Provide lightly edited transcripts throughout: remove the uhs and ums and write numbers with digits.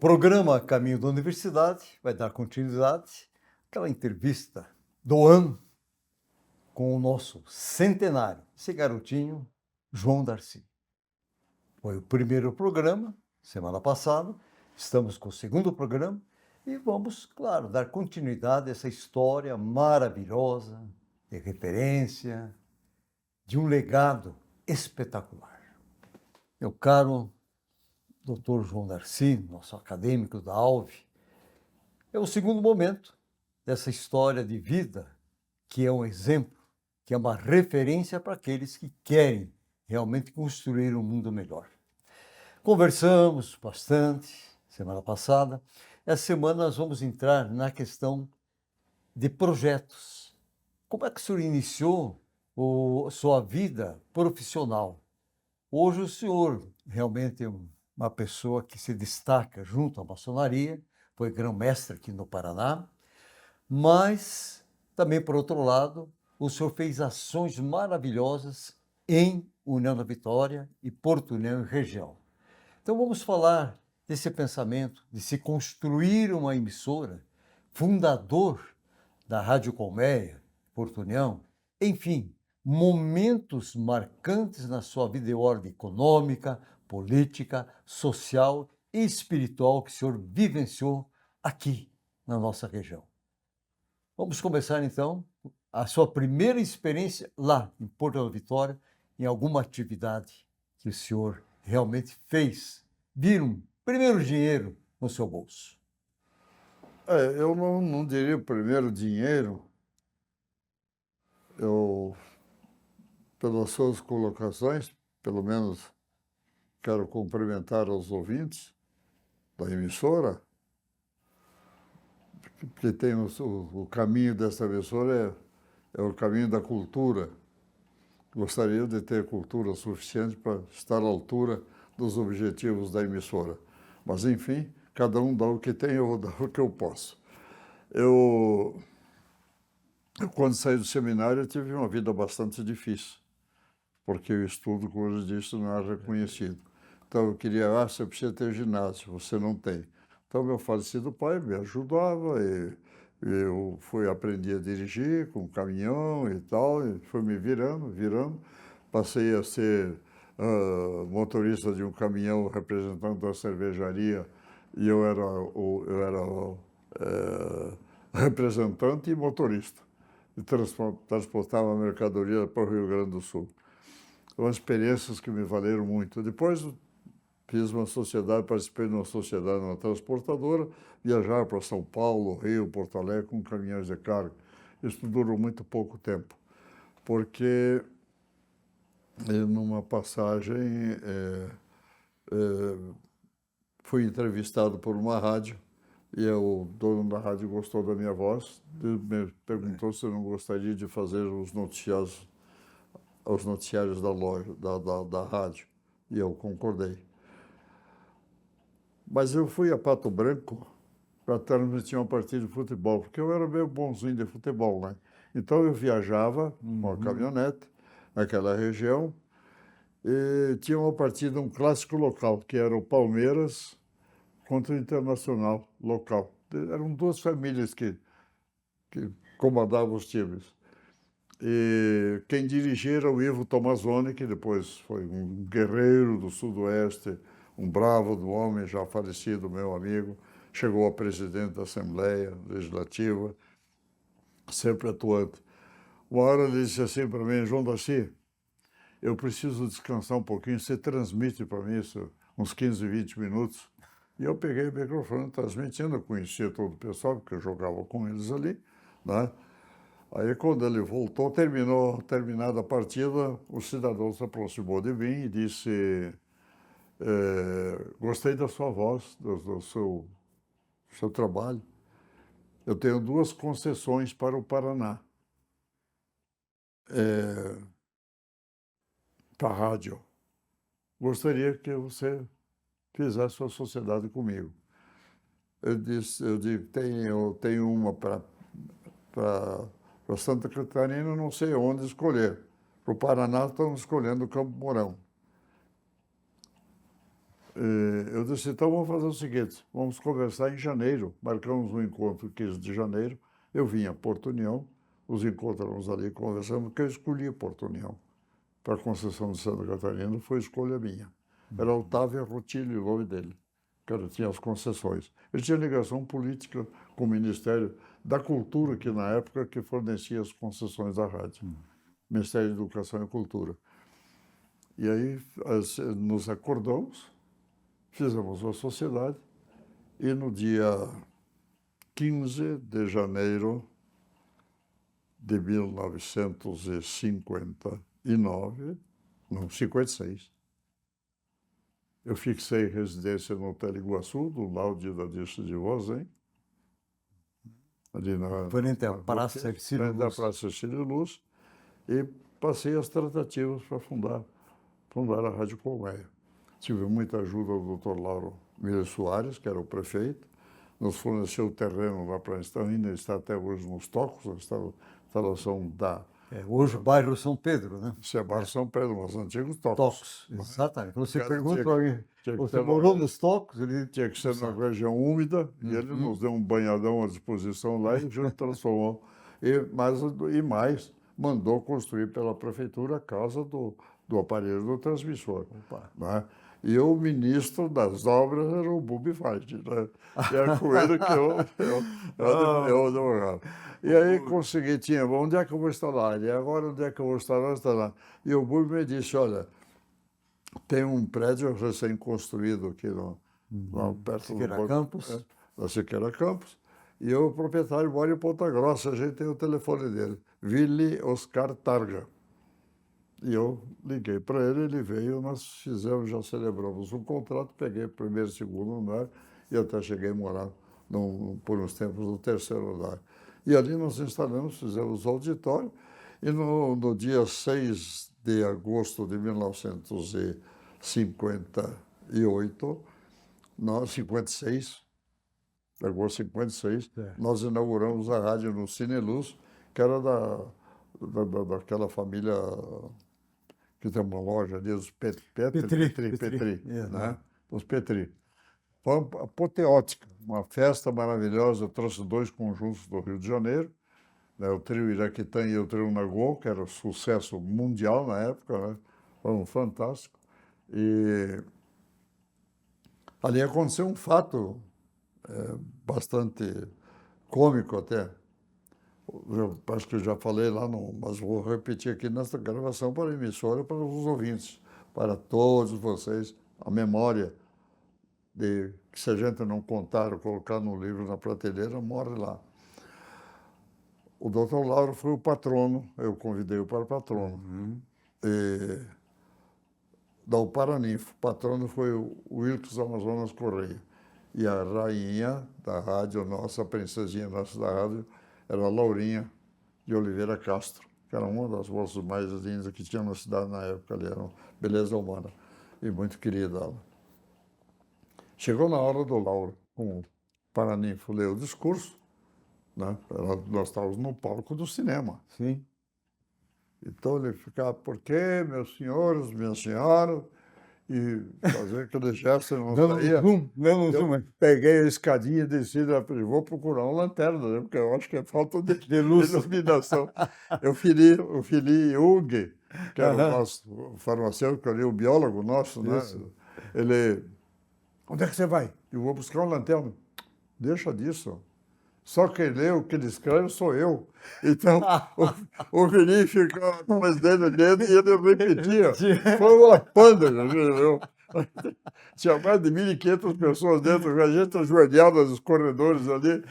programa Caminho da Universidade vai dar continuidade àquela entrevista do ano com o nosso centenário, esse garotinho, João Darcy. Foi o primeiro programa, semana passada, estamos com o segundo programa e vamos, claro, dar continuidade a essa história maravilhosa, de referência, de um legado espetacular. Meu caro Dr. João Darcy, nosso acadêmico da ALVE, é o segundo momento dessa história de vida que é um exemplo, que é uma referência para aqueles que querem realmente construir um mundo melhor. Conversamos bastante semana passada. Essa semana nós vamos entrar na questão de projetos. Como é que o senhor iniciou sua vida profissional? Hoje o senhor realmente é uma pessoa que se destaca junto à maçonaria, foi grão-mestre aqui no Paraná, mas também, por outro lado, o senhor fez ações maravilhosas em União da Vitória e Porto União e região. Então vamos falar desse pensamento de se construir uma emissora, fundador da Rádio Colmeia, Porto União, enfim, momentos marcantes na sua vida de ordem econômica, política, social e espiritual que o senhor vivenciou aqui na nossa região. Vamos começar então a sua primeira experiência lá em Porto da Vitória, em alguma atividade que o senhor realmente fez vir um primeiro dinheiro no seu bolso. Eu não diria o primeiro dinheiro. Pelas suas colocações, pelo menos quero cumprimentar os ouvintes da emissora, porque tem o caminho dessa emissora é o caminho da cultura. Gostaria de ter cultura suficiente para estar à altura dos objetivos da emissora. Mas, enfim, cada um dá o que tem, eu vou dar o que eu posso. Quando saí do seminário, eu tive uma vida bastante difícil, porque o estudo, como eu disse, não era reconhecido. Então, eu queria, você precisa ter ginásio, você não tem. Então, meu falecido pai me ajudava, e eu aprendi a dirigir com caminhão e tal, e fui me virando. Passei a ser motorista de um caminhão, representante da cervejaria, e eu era representante e motorista. E transportava a mercadoria para o Rio Grande do Sul. São experiências que me valeram muito. Depois fiz uma sociedade, participei de uma sociedade, uma transportadora, viajava para São Paulo, Rio, Porto Alegre com caminhões de carga. Isso durou muito pouco tempo, porque numa passagem fui entrevistado por uma rádio e o dono da rádio gostou da minha voz, me perguntou se eu não gostaria de fazer os noticiários da loja, da rádio, e eu concordei. Mas eu fui a Pato Branco para transmitir uma partida de futebol, porque eu era meio bonzinho de futebol, né? Então eu viajava com uma caminhonete naquela região e tinha uma partida, um clássico local, que era o Palmeiras contra o Internacional local. Eram duas famílias que comandavam os times. E quem dirigia era o Ivo Tomazoni, que depois foi um guerreiro do Sudoeste, um bravo do homem, já falecido, meu amigo. Chegou a presidente da Assembleia Legislativa, sempre atuante. Uma hora ele disse assim para mim: João Darcy, eu preciso descansar um pouquinho, você transmite para mim isso, uns 15, 20 minutos. E eu peguei o microfone transmitindo, eu conhecia todo o pessoal, porque eu jogava com eles ali, né? Aí, quando ele voltou, terminada a partida, o cidadão se aproximou de mim e disse: gostei da sua voz, do seu trabalho. Eu tenho 2 concessões para o Paraná, para a rádio. Gostaria que você fizesse sua sociedade comigo. Eu digo, eu tenho uma para Santa Catarina, não sei onde escolher. Para o Paraná, estamos escolhendo o Campo Mourão. Eu disse, então vamos fazer o seguinte, vamos conversar em janeiro. Marcamos um encontro 15 de janeiro. Eu vim a Porto União, os encontramos ali, conversamos, porque eu escolhi Porto União para a concessão de Santa Catarina, foi escolha minha. Era Otávio Rutilio o nome dele, que tinha as concessões. Ele tinha ligação política com o Ministério da Cultura, que na época que fornecia as concessões da rádio. Ministério da Educação e Cultura. E aí nos acordamos, fizemos a sociedade, e no dia 15 de janeiro de 1959, não, 56, eu fixei residência no Hotel Iguaçu, do lado da Disso de Vozem, ali na Frente à Praça Hercílio da Luz. Praça Hercílio Luz, e passei as tratativas para fundar a Rádio Colmeia. Tive muita ajuda do Dr. Lauro Miller Soares, que era o prefeito, nos forneceu o terreno lá para ainda está até hoje nos Tocos, a instalação da... Hoje o bairro São Pedro, né? Se é bairro São Pedro, mas antigos Tocos. Tocos, exatamente. Quando você Tinha- pergunta tinha- para alguém, tinha que você ter morou lá. nos Tocos? Ele Tinha que ser sabe. na região úmida, e ele nos deu um banhadão à disposição lá e a gente transformou. E mais, mandou construir pela prefeitura a casa do aparelho do transmissor. Opa. Né? E o ministro das obras era o Bubi Feit, né? E era com ele que eu adorava. E aí consegui, onde é que eu vou instalar? E agora onde é que eu vou instalar? E o Bubi me disse, olha, tem um prédio recém-construído aqui lá perto Siqueira do Campos. da Siqueira Campos, e o proprietário mora em Ponta Grossa, a gente tem o telefone dele, Willy Oscar Targa. E eu liguei para ele, ele veio, nós já celebramos um contrato, peguei o primeiro e segundo andar, e até cheguei a morar por uns tempos no terceiro andar. E ali nós instalamos, fizemos o auditório, e no dia 6 de agosto de 1958, 56, agosto de 56, nós inauguramos a rádio no Cineluz, que era daquela família que tem uma loja ali, os Petri, né? Os Petri. Foi apoteótica, uma festa maravilhosa. Eu trouxe 2 conjuntos do Rio de Janeiro, né? O trio Iraquitã e o trio Nagô, que era um sucesso mundial na época, né? Foram fantásticos. E ali aconteceu um fato bastante cômico até. Eu acho que eu já falei lá, mas vou repetir aqui nesta gravação para a emissora, para os ouvintes, para todos vocês, a memória de que se a gente não contar ou colocar no livro na prateleira, morre lá. O Dr. Lauro foi o patrono, eu convidei-o para patrono. O Paraninfo, o patrono foi o Wilkes Amazonas Correia. E a rainha da rádio, nossa, a princesinha nossa da rádio, era a Laurinha de Oliveira Castro, que era uma das vozes mais lindas que tinha na cidade na época. Ali era uma beleza humana e muito querida ela. Chegou na hora do Lauro, com o Paraninfo leu o discurso, né? Nós estávamos no palco do cinema. Sim. Então ele ficava, por quê, meus senhores, minhas senhoras? E fazer aquele gesto, não saía. Eu peguei a escadinha e desci, vou procurar uma lanterna, né? Porque eu acho que é falta de iluminação. Eu fili Hugo, que era o nosso farmacêutico ali, o biólogo nosso, né? Ele, onde é que você vai? Eu vou buscar uma lanterna. Deixa disso. Só quem lê o que ele escreve sou eu. Então, o Vini ficava com os dedos dentro e ele repetia. Foi uma pândega, viu? Tinha mais de 1.500 pessoas dentro, a gente ajoelhada nos corredores ali.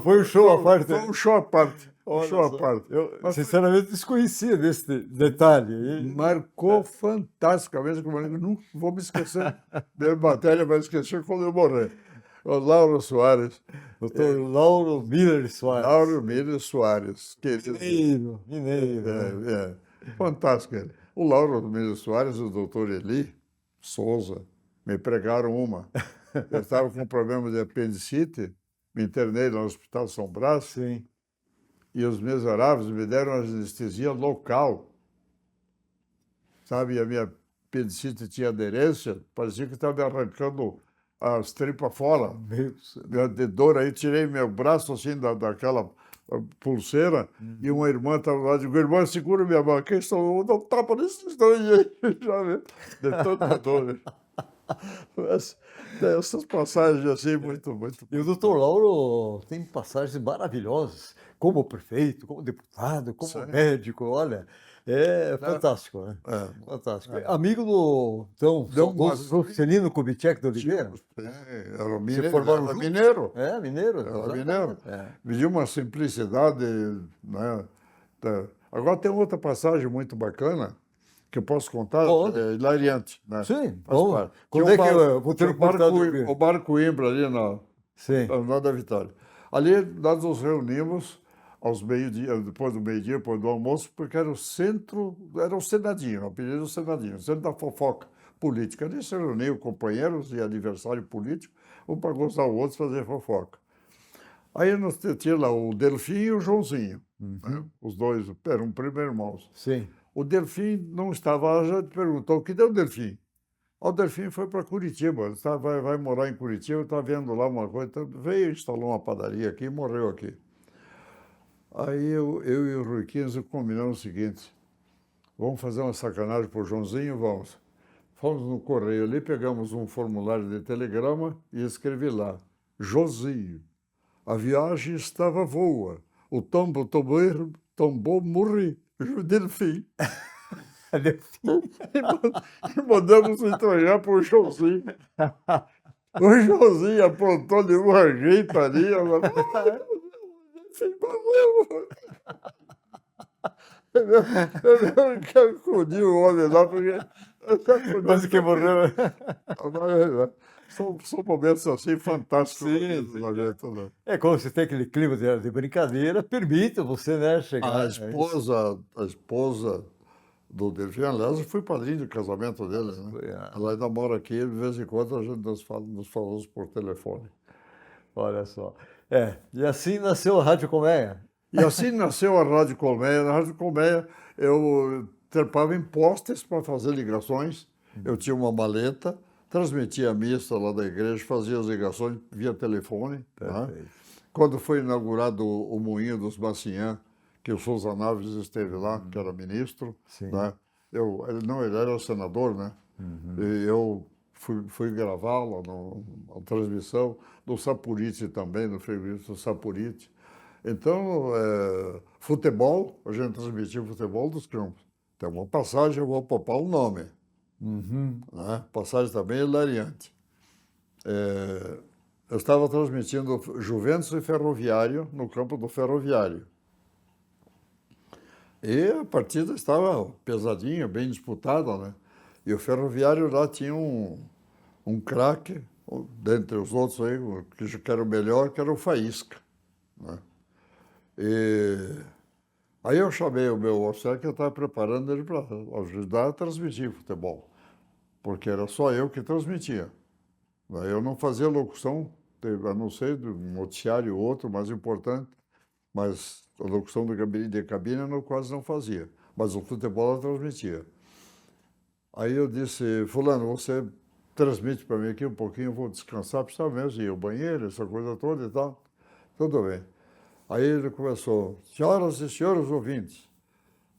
Foi um show à parte. Foi um show à parte. Um show à parte. Eu, sinceramente, desconhecia desse detalhe. Marcou fantasticamente, como eu nunca vou me esquecer. Minha matéria vai esquecer quando eu morrer. O Lauro Soares. Doutor Lauro Miller Soares. Lauro Miller Soares. Mineiro. Fantástico ele. O Lauro Miller Soares e o doutor Eli Souza me pregaram uma. Eu estava com um problema de apendicite, me internei no Hospital São Brás. Sim. E os miseráveis me deram anestesia local. Sabe, a minha apendicite tinha aderência, parecia que estava me arrancando as tripas fora. Meu Deus. De dor, aí tirei meu braço assim daquela pulseira e uma irmã estava lá, digo, irmã, segura minha mão, quem sou eu? Dá um tapa nesses dois aí, já viu? De tanta dor. Mas, tem essas passagens assim, muito, muito. E o doutor Lauro tem passagens maravilhosas, como prefeito, como deputado, como Sim. médico, olha, é fantástico, né? É. Fantástico. Amigo do então, Deu uma- saudoso Juscelino Kubitschek de Oliveira? Era mineiro. formaram Era juntos? mineiro. É, mineiro. Era exatamente. mineiro. É. Me deu uma simplicidade, né? Agora tem outra passagem muito bacana que eu posso contar, Pode. é hilariante, né? Sim, Faz vamos. parte. Quando Tinha é que eu vou ter tinha a oportunidade de ouvir? o Bar Coimbra ali na Sim. Lá da Vitória. Ali nós nos reunimos aos meio-dia, depois do meio-dia, depois do almoço, porque era o centro, era o Senadinho, o apelido do Senadinho, o centro da fofoca política. Ali se reuniam companheiros e aniversário político, um para gostar do outro fazer fofoca. Aí nós tinha lá o Delfim e o Joãozinho, né? Os dois eram primo irmãos. Sim. O Delfim não estava lá, a gente perguntou, que deu o Delfim? O Delfim foi para Curitiba, ele vai morar em Curitiba, está vendo lá uma coisa, então veio, instalou uma padaria aqui e morreu aqui. Aí eu e o Rui Quinze combinamos o seguinte, vamos fazer uma sacanagem para o Joãozinho? Vamos. Fomos no correio ali, pegamos um formulário de telegrama e escrevi lá, Joãozinho, a viagem estava boa, o tombo tombou, morri, Delfim. E mandamos entregar para o Joãozinho. O Joãozinho aprontou de um jeito ali. Eu sacudi o homem lá, porque... Quase que morreu. São momentos assim fantásticos. Sim, sim. É como você tem aquele clima de brincadeira, permite você, né, chegar. A esposa do Delfim, aliás, eu fui padrinho do casamento dele, né? Ela ainda mora aqui, de vez em quando a gente nos falamos por telefone. Olha só. E assim nasceu a Rádio Colmeia. E assim nasceu a Rádio Colmeia. Na Rádio Colmeia eu trepava em postes para fazer ligações. Eu tinha uma maleta, transmitia a missa lá da igreja, fazia as ligações via telefone. Né? Quando foi inaugurado o Moinho dos Baciã, que o Sousa Naves esteve lá, que era ministro, né? Ele era senador, né? E eu fui gravá-la na transmissão do Sapurite também, no frigorífico Sapurite. Então, futebol, a gente transmitia futebol dos campos. Tem uma passagem, eu vou poupar o nome. Né? Passagem também hilariante. Eu estava transmitindo Juventus e Ferroviário no campo do Ferroviário. E a partida estava pesadinha, bem disputada, né? E o Ferroviário lá tinha um craque, dentre os outros aí, que era o melhor, que era o Faísca. Né? E aí eu chamei o meu auxiliar, que eu estava preparando ele para ajudar a transmitir futebol, porque era só eu que transmitia. Eu não fazia locução, a não ser de um noticiário ou outro, mais importante, mas a locução de cabine eu quase não fazia, mas o futebol eu transmitia. Aí eu disse, fulano, você transmite para mim aqui um pouquinho, eu vou descansar, precisa mesmo ir ao banheiro, essa coisa toda e tal. Tudo bem. Aí ele começou, senhoras e senhores ouvintes,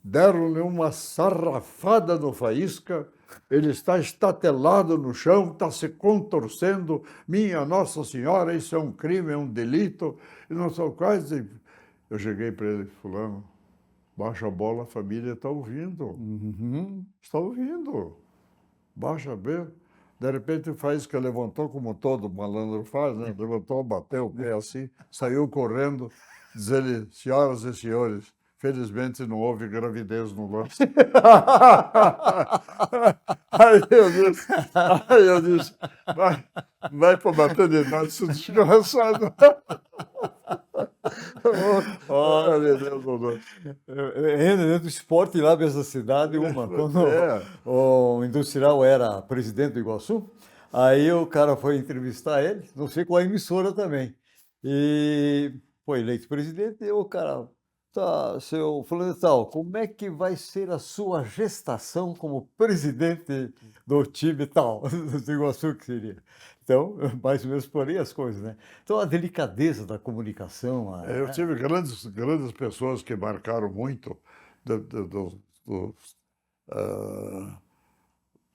deram-lhe uma sarrafada no Faísca, ele está estatelado no chão, está se contorcendo, minha Nossa Senhora, isso é um crime, é um delito, e não sou quase... Eu cheguei para ele, fulano, baixa a bola, a família está ouvindo. Está ouvindo. Baixa bem. De repente o Faísca levantou, como todo malandro faz, né? Levantou, bateu o pé assim, saiu correndo, diz ele, senhoras e senhores, felizmente não houve gravidez no lance. Aí eu disse, vai para a maternidade, seu desgraçado. Olha, meu Deus, dentro do esporte lá dessa cidade, quando o industrial era presidente do Iguaçu, aí o cara foi entrevistar ele, não sei qual emissora também, e foi eleito presidente, e o cara Tá, seu fulano de tal, como é que vai ser a sua gestação como presidente do time tal, do Iguaçu que seria. Então, mais ou menos por aí as coisas, né. Então a delicadeza da comunicação, Eu tive grandes pessoas que marcaram muito dos, ah,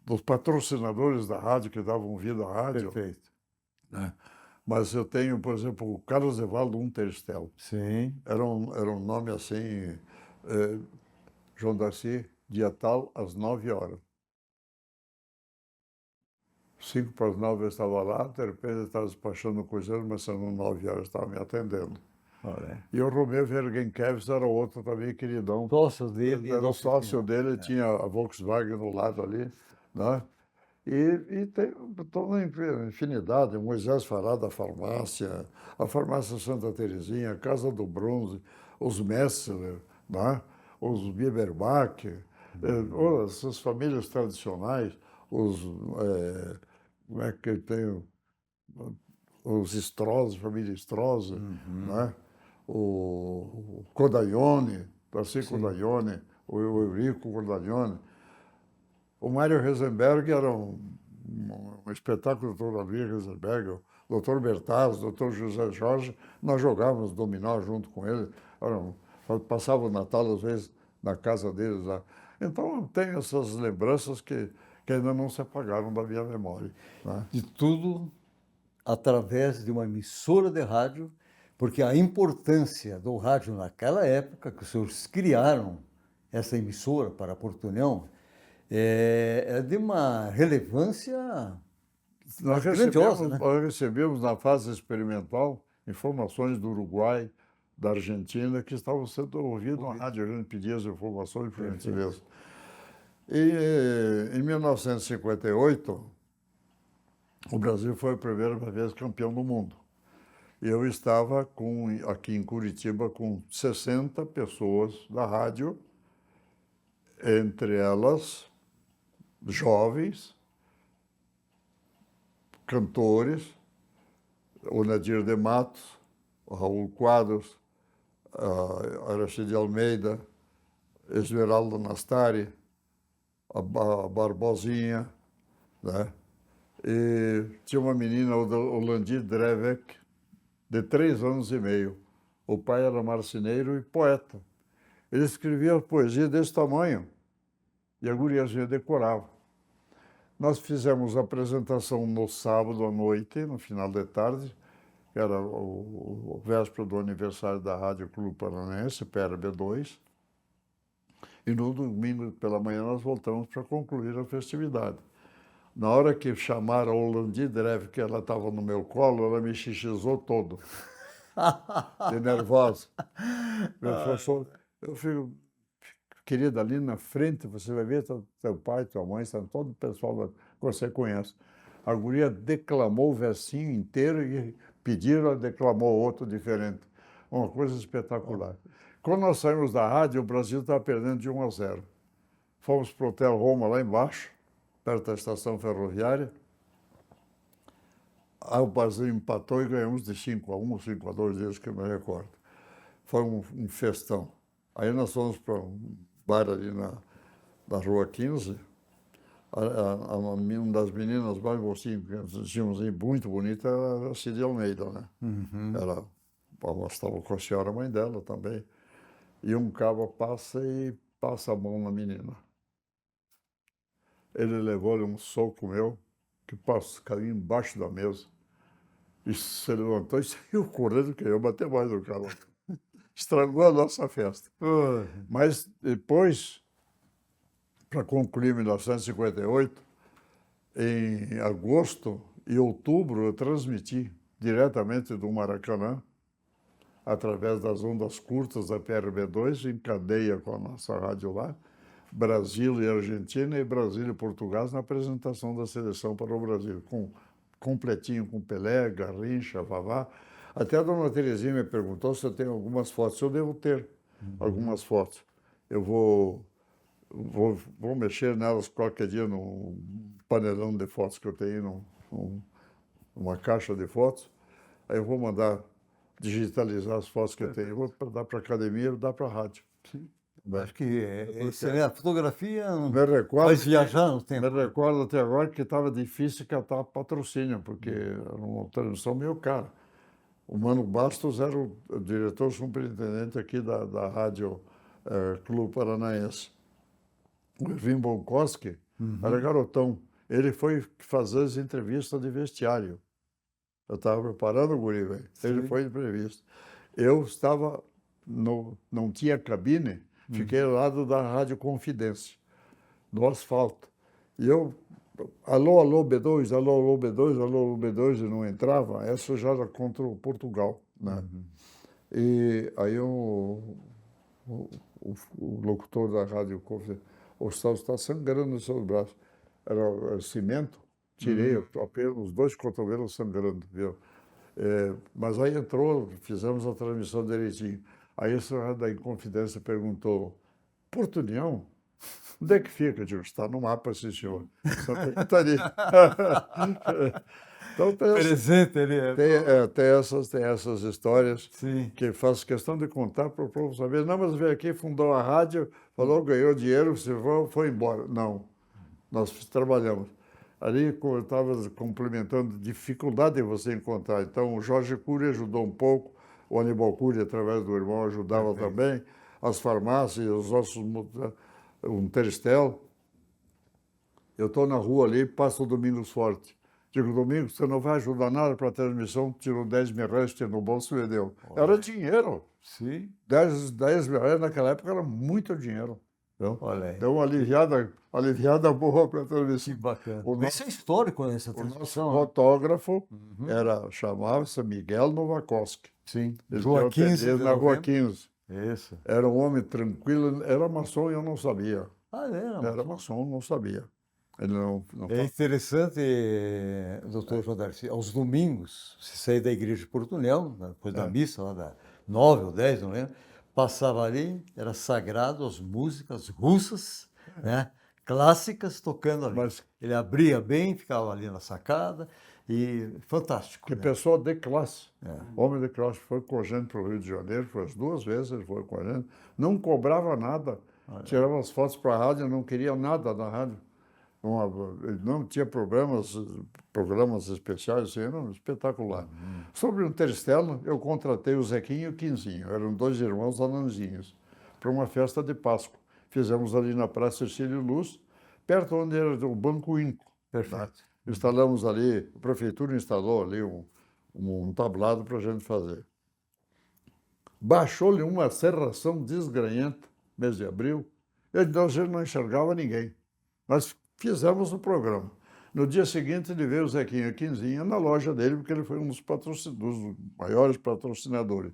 dos patrocinadores da rádio, que davam vida à rádio, perfeito. né? Mas eu tenho, por exemplo, o Carlos Evaldo Unterstel. Sim, Era um nome assim, eh, João Darcy, dia tal, às 9 horas. 8:55 eu estava lá, de repente eu estava despachando coisas, mas são 9 horas, estava me atendendo. olha. E o Romeu Vergenkevis era outro também queridão. Sócios dele Ele e era da o sócio oficina. dele, tinha a Volkswagen no lado ali, né? E tem toda uma infinidade, Moisés Fará da farmácia, a farmácia Santa Terezinha, a Casa do Bronze, os Messler, né? Os Bieberbach, essas famílias tradicionais, os, como é que tem, os Strozzi, família Strozzi, Uhum, né? O Codaione, Darcy sim. Codaione, o Eurico Codaione. O Mário Rosenberg era um espetáculo do Dr. Almir Rosenberg, o Dr. Bertazzi, o Dr. José Jorge. Nós jogávamos dominó junto com ele. Passava o Natal, às vezes, na casa deles lá. Então, eu tenho essas lembranças que ainda não se apagaram da minha memória, né? De tudo através de uma emissora de rádio, porque a importância do rádio naquela época, que os senhores criaram essa emissora para a Porto União, é de uma relevância grandiosa, né? Nós recebemos na fase experimental informações do Uruguai, da Argentina, que estavam sendo ouvidos na rádio. A gente pedia as informações, por Perfeito. gentileza. E em 1958, o Brasil foi a primeira vez campeão do mundo. E eu estava aqui em Curitiba com 60 pessoas da rádio, entre elas jovens, cantores, o Nadir de Matos, o Raul Quadros, a Aracide Almeida, Esmeralda Nastari, a Barbosinha, né? E tinha uma menina, o Landi Drevek, de 3 anos e meio. O pai era marceneiro e poeta. Ele escrevia poesia desse tamanho e a guriazinha decorava. Nós fizemos a apresentação no sábado à noite, no final da tarde, que era o véspera do aniversário da Rádio Clube Paranaense, PRB2. E no domingo pela manhã nós voltamos para concluir a festividade. Na hora que chamaram a Olandi Dreve, que ela estava no meu colo, ela me xixizou todo, de nervosa. Eu fico, querida, ali na frente você vai ver teu pai, tua mãe, todo o pessoal que você conhece. A guria declamou o versinho inteiro e pediram, ela declamou outro diferente. Uma coisa espetacular. Quando nós saímos da rádio, o Brasil estava perdendo de 1-0. Fomos para o Hotel Roma, lá embaixo, perto da estação ferroviária. Aí o Brasil empatou e ganhamos de 5-1 ou 5-2, desde que eu me recordo. Foi um festão. Aí nós fomos para um bar ali na Rua 15. Uma das meninas mais mocinhas que nós tínhamos aí, muito bonita, era a Cid Almeida, né? Uhum. Nós estávamos com a senhora mãe dela também. E um cabo passa e passa a mão na menina. Ele levou-lhe um soco meu, que caiu embaixo da mesa. E se levantou e saiu correndo, que eu bater mais no cara. Estragou a nossa festa. Mas depois, para concluir 1958, em agosto e outubro, eu transmiti diretamente do Maracanã, através das ondas curtas da PRB2, em cadeia com a nossa rádio lá, Brasil e Argentina e Brasil e Portugal na apresentação da seleção para o Brasil, completinho com Pelé, Garrincha, Vavá. Até a dona Terezinha me perguntou se eu tenho algumas fotos. Eu devo ter algumas fotos. Eu vou mexer nelas qualquer dia num panelão de fotos que eu tenho, numa caixa de fotos. Aí eu vou mandar digitalizar as fotos que eu tenho. Eu vou dar para a academia, vou dar para a rádio. Sim. Né? Acho que a fotografia Me recordo, faz viajar no me tempo. recordo até agora que estava difícil catar patrocínio, porque era uma transmissão meio cara. O Mano Bastos era o diretor superintendente aqui da Rádio Clube Paranaense. O Ervin Bonkoski era garotão. Ele foi fazer as entrevistas de vestiário. Eu estava preparando o guri, velho. Ele foi entrevista. Eu estava, não tinha cabine, fiquei ao lado da Rádio Confidência, no asfalto. E eu, alô, alô, B2, alô, alô, B2, alô, alô, B2, e não entrava. Essa já era contra o Portugal, né? E aí o locutor da Rádio Confidência, o Gustavo está sangrando nos seus braços. Era cimento, tirei apenas os 2 cotovelos sangrando, viu? Mas aí entrou, fizemos a transmissão direitinho. Aí o senhor da Inconfidência perguntou, Porto União? Onde é que fica? Eu digo, está no mapa, sim, senhor. Santa Catarina. Então Presente ali. tem essas histórias Sim. que faço questão de contar para o povo saber. Não, mas veio aqui, fundou a rádio, falou, ganhou dinheiro, se foi embora. Não, nós trabalhamos. Ali eu estava complementando dificuldade de você encontrar. Então, o Jorge Cury ajudou um pouco, o Aníbal Cury, através do irmão, ajudava também, as farmácias, os nossos, um Teristel. Eu estou na rua ali, passo o Domingos Forte. Digo, Domingos, você não vai ajudar nada para a transmissão, tirou 10 mil reais, tinha no bolso e me deu. Era dinheiro. Sim. 10 mil reais naquela época era muito dinheiro. Então, Olha aí. deu uma aliviada boa para a transmissão. Que bacana. O Isso é histórico nessa O nosso transmissão. fotógrafo chamava-se Miguel Novakoski. Sim. Ele Rua tinha um 15 de ateliê na Rua Novembro. 15. Isso. Era um homem tranquilo, era maçom e eu não sabia. Ah, Era maçom, não sabia. Ele não É interessante, doutor João Darcy, aos domingos, você saía da igreja de Porto União, depois da missa, lá da 9 ou 10, não lembro, passava ali, era sagrado as músicas russas, né, clássicas, tocando ali. Mas- Ele abria bem, ficava ali na sacada, e fantástico. Que Né? pessoa de classe. Homem de classe. Foi com a gente para o Rio de Janeiro, foi as 2 vezes, ele foi com a gente. Não cobrava nada. Tirava as fotos para a rádio, não queria nada da rádio. Ele não tinha programas especiais, assim, era espetacular. Sobre o Terstelo, eu contratei o Zequinho e o Quinzinho, eram 2 irmãos anãozinhos, para uma festa de Páscoa. Fizemos ali na Praça Ercílio Luz, perto onde era o Banco Inco. Perfeito. Instalamos ali, a prefeitura instalou ali um tablado para a gente fazer. Baixou-lhe uma serração desgranhenta, mês de abril, e a gente não enxergava ninguém. Nós fizemos o programa. No dia seguinte, ele veio o Zequinho e o Quinzinho na loja dele, porque ele foi um dos maiores patrocinadores.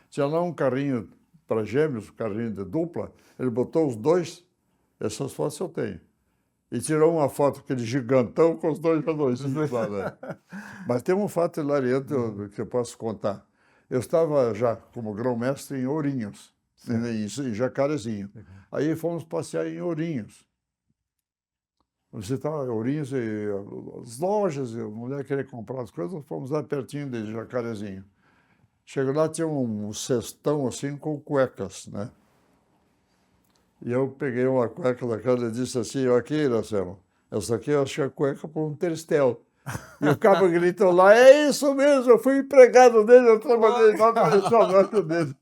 Tinha lá um carrinho para gêmeos, um carrinho de dupla, ele botou os 2, essas fotos eu tenho. E tirou uma foto, aquele gigantão, com os 2 anõezinhos lá, né? Mas tem um fato hilariante que eu posso contar. Eu estava já como grão-mestre em Ourinhos, em Jacarezinho. Aí fomos passear em Ourinhos. Visitar Ourinhos e as lojas, e a mulher queria comprar as coisas, fomos lá pertinho de Jacarezinho. Chego lá, tinha um cestão assim com cuecas, né? E eu peguei uma cueca daquela e disse assim, aqui, Iracema, essa aqui eu acho que é cueca para um Teristel. E o cabo gritou lá, é isso mesmo, eu fui empregado dele, eu trabalhei lá no restaurante dele.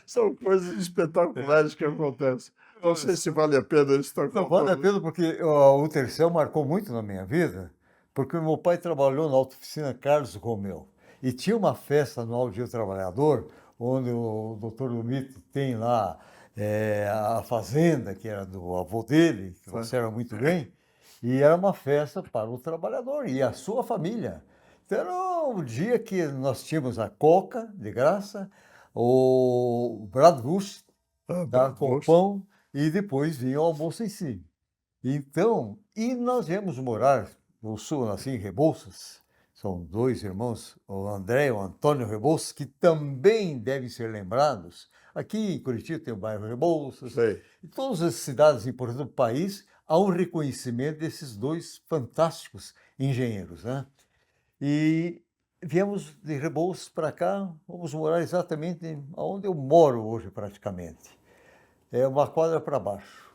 São coisas espetaculares que acontecem. Não sei se vale a pena isso estar Não vale a pena porque o Tercel marcou muito na minha vida, porque o meu pai trabalhou na autooficina Carlos Romeu. E tinha uma festa anual do Dia do Trabalhador, onde o doutor Lumito tem lá a fazenda, que era do avô dele, que conserva muito bem, e era uma festa para o trabalhador e a sua família. Então era o dia que nós tínhamos a coca, de graça, o bratwurst, com pão, e depois vinha o almoço em si. Então, e nós viemos morar no sul, nasci em Rebouças, são 2 irmãos, o André e o Antônio Rebouças, que também devem ser lembrados. Aqui em Curitiba tem o bairro Rebouças, e todas as cidades importantes do país, há um reconhecimento desses 2 fantásticos engenheiros, né? E viemos de Rebouças para cá, vamos morar exatamente onde eu moro hoje praticamente. É uma quadra para baixo,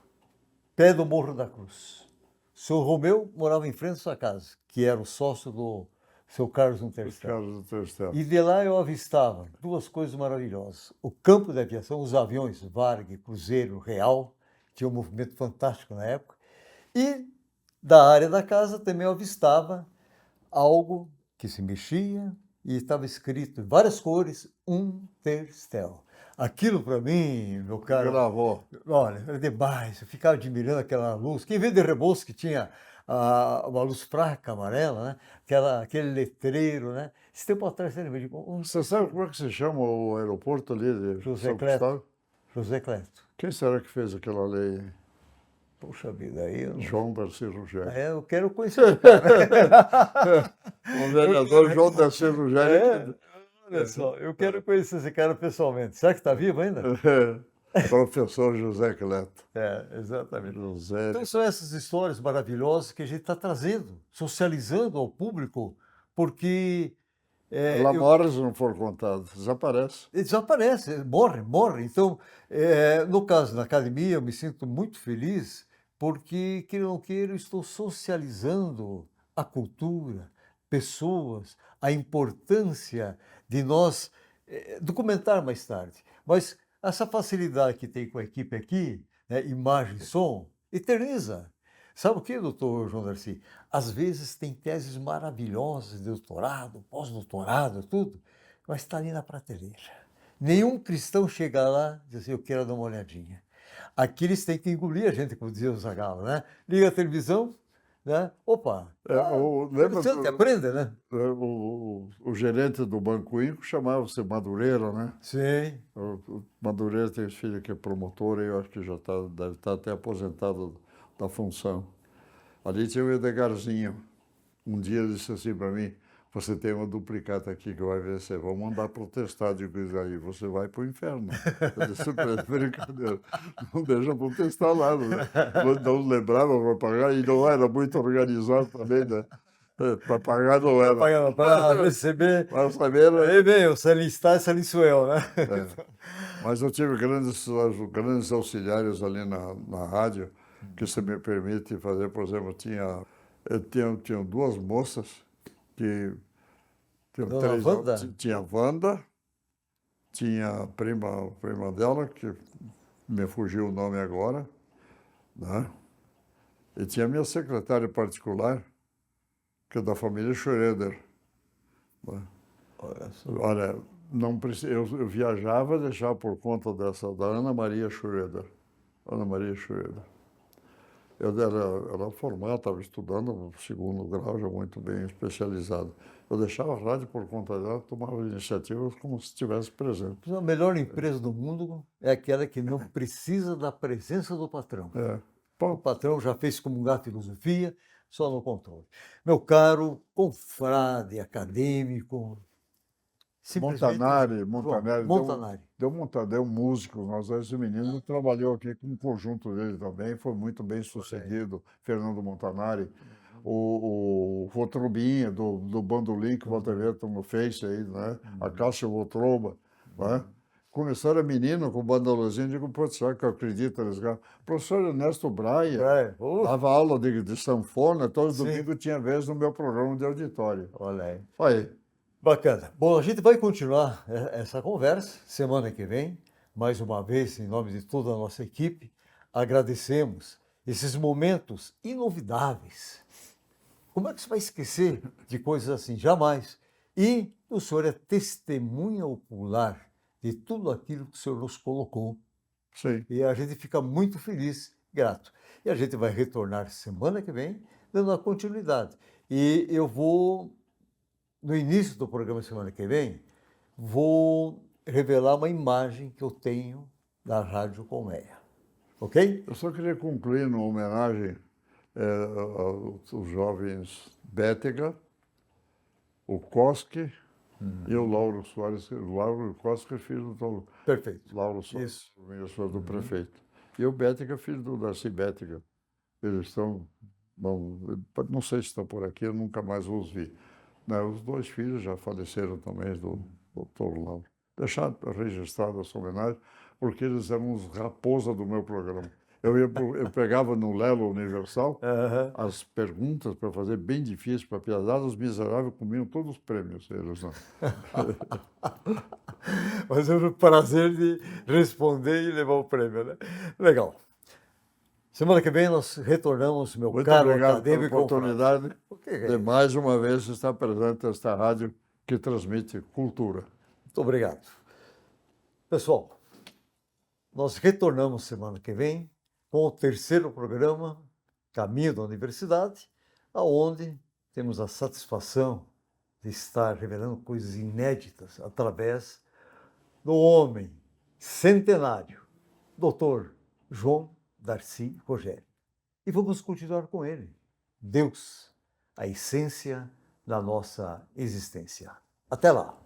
pé do Morro da Cruz. O senhor Romeu morava em frente à sua casa, que era o sócio do seu Carlos Os Unterstell. caras do Tercel. E de lá eu avistava duas coisas maravilhosas. O campo de aviação, os aviões Varg, Cruzeiro, Real, tinha um movimento fantástico na época. E da área da casa também eu avistava algo que se mexia e estava escrito em várias cores, Unterstell. Aquilo para mim, meu caro, Gravou. olha, era demais. Eu ficava admirando aquela luz. Quem veio de Rebouças que tinha uma luz fraca, amarela, né? Aquele letreiro, né? Esse tempo atrás, eu digo, Você sabe como é que se chama o aeroporto ali de José São Cleto. Gustavo? José Cleto. Quem será que fez aquela lei? Puxa vida, aí eu não... João Darcy Rogério. Eu quero conhecer o cara. O vereador João Darcy Rogério. Olha só, eu quero conhecer esse cara pessoalmente. Será que está vivo ainda? Professor José Cleto. Exatamente. José. Então são essas histórias maravilhosas que a gente está trazendo, socializando ao público, porque Ela mora se não for contado, desaparece. desaparece, morre. Então, no caso da academia, eu me sinto muito feliz porque, queira ou não queira, eu estou socializando a cultura, pessoas, a importância de nós documentar mais tarde. Mas essa facilidade que tem com a equipe aqui, né, imagem e som, eterniza. Sabe o que, doutor João Darcy? Às vezes tem teses maravilhosas de doutorado, pós-doutorado, tudo, mas está ali na prateleira. Nenhum cristão chega lá e diz assim, eu quero dar uma olhadinha. Aqui eles têm que engolir a gente, como dizia o Zagalo, né? Liga a televisão, né? Opa, Lembra interessante, aprende, né? o gerente do Banco Inco chamava-se Madureira, né? Sim. O Madureira tem filho que é promotor e eu acho que já deve estar até aposentado da função. Ali tinha o Edgarzinho. Um dia ele disse assim para mim, você tem uma duplicata aqui que vai vencer, vamos mandar protestar. Digo, aí você vai para o inferno. Eu disse, brincadeira, não deixa protestar nada. Né? Não lembrava para pagar e não era muito organizado também, né? Para pagar não era. Para receber. Para saber, né? Aí vem, o Salistar, Salisuel, né? Mas eu tive grandes auxiliares ali na rádio, que se me permite fazer, por exemplo, tinha duas moças que Dona Wanda? Tinha a Wanda, tinha a prima dela, que me fugiu o nome agora, né? E tinha a minha secretária particular, que é da família Schroeder. Né? Olha, não eu viajava, deixava por conta da Ana Maria Schroeder. Ana Maria Schroeder. Eu era formado, estava estudando no segundo grau, já muito bem especializado. Eu deixava a rádio por conta dela, tomava iniciativas como se estivesse presente. A melhor empresa do mundo é aquela que não precisa da presença do patrão. O patrão já fez comungar a filosofia, só no controle. Meu caro confrade acadêmico, Montanari. Deu músicos, nós esse menino trabalhou aqui com um conjunto dele também, foi muito bem sucedido, Fernando Montanari, o Votrobinha, do Bandolim, que o Walter no Face aí, né? A Cássia Votroba, né? Começaram a menino com o bandolozinho, digo, pô, será que eu acredito nesse cara? O professor Ernesto Braia dava aula de sanfona, todo domingo tinha vez no meu programa de auditório. Olha aí. Bacana. Bom, a gente vai continuar essa conversa semana que vem. Mais uma vez, em nome de toda a nossa equipe, agradecemos esses momentos inovidáveis. Como é que você vai esquecer de coisas assim? Jamais. E o senhor é testemunha ocular de tudo aquilo que o senhor nos colocou. Sim. E a gente fica muito feliz, grato. E a gente vai retornar semana que vem, dando a continuidade. E eu vou... No início do programa semana que vem, vou revelar uma imagem que eu tenho da Rádio Colmeia. Ok? Eu só queria concluir numa homenagem aos jovens Bétega, o Koski e o Lauro Soares. O Lauro Koski é filho do Perfeito. Lauro Soares, do prefeito. E o Bétega, filho do Darcy Bétega. Eles estão, bom, não sei se estão por aqui, eu nunca mais os vi. né, os 2 filhos já faleceram também, do doutor Lauro. Deixar registrado essa homenagem, porque eles eram os raposa do meu programa. Eu pegava no Lelo Universal Aham. as perguntas para fazer bem difíceis para piazada, os miseráveis comiam todos os prêmios, eles não. Mas eu tive o prazer de responder e levar o prêmio, né? Legal. Semana que vem nós retornamos, meu Muito caro obrigado pela acadêmico. oportunidade O que é de isso? mais uma vez estar presente nesta rádio que transmite cultura. Muito obrigado. Pessoal, nós retornamos semana que vem com o terceiro programa, Caminho da Universidade, aonde temos a satisfação de estar revelando coisas inéditas através do homem centenário, Dr. João Darcy Rogério. E vamos continuar com ele. Deus, a essência da nossa existência. Até lá!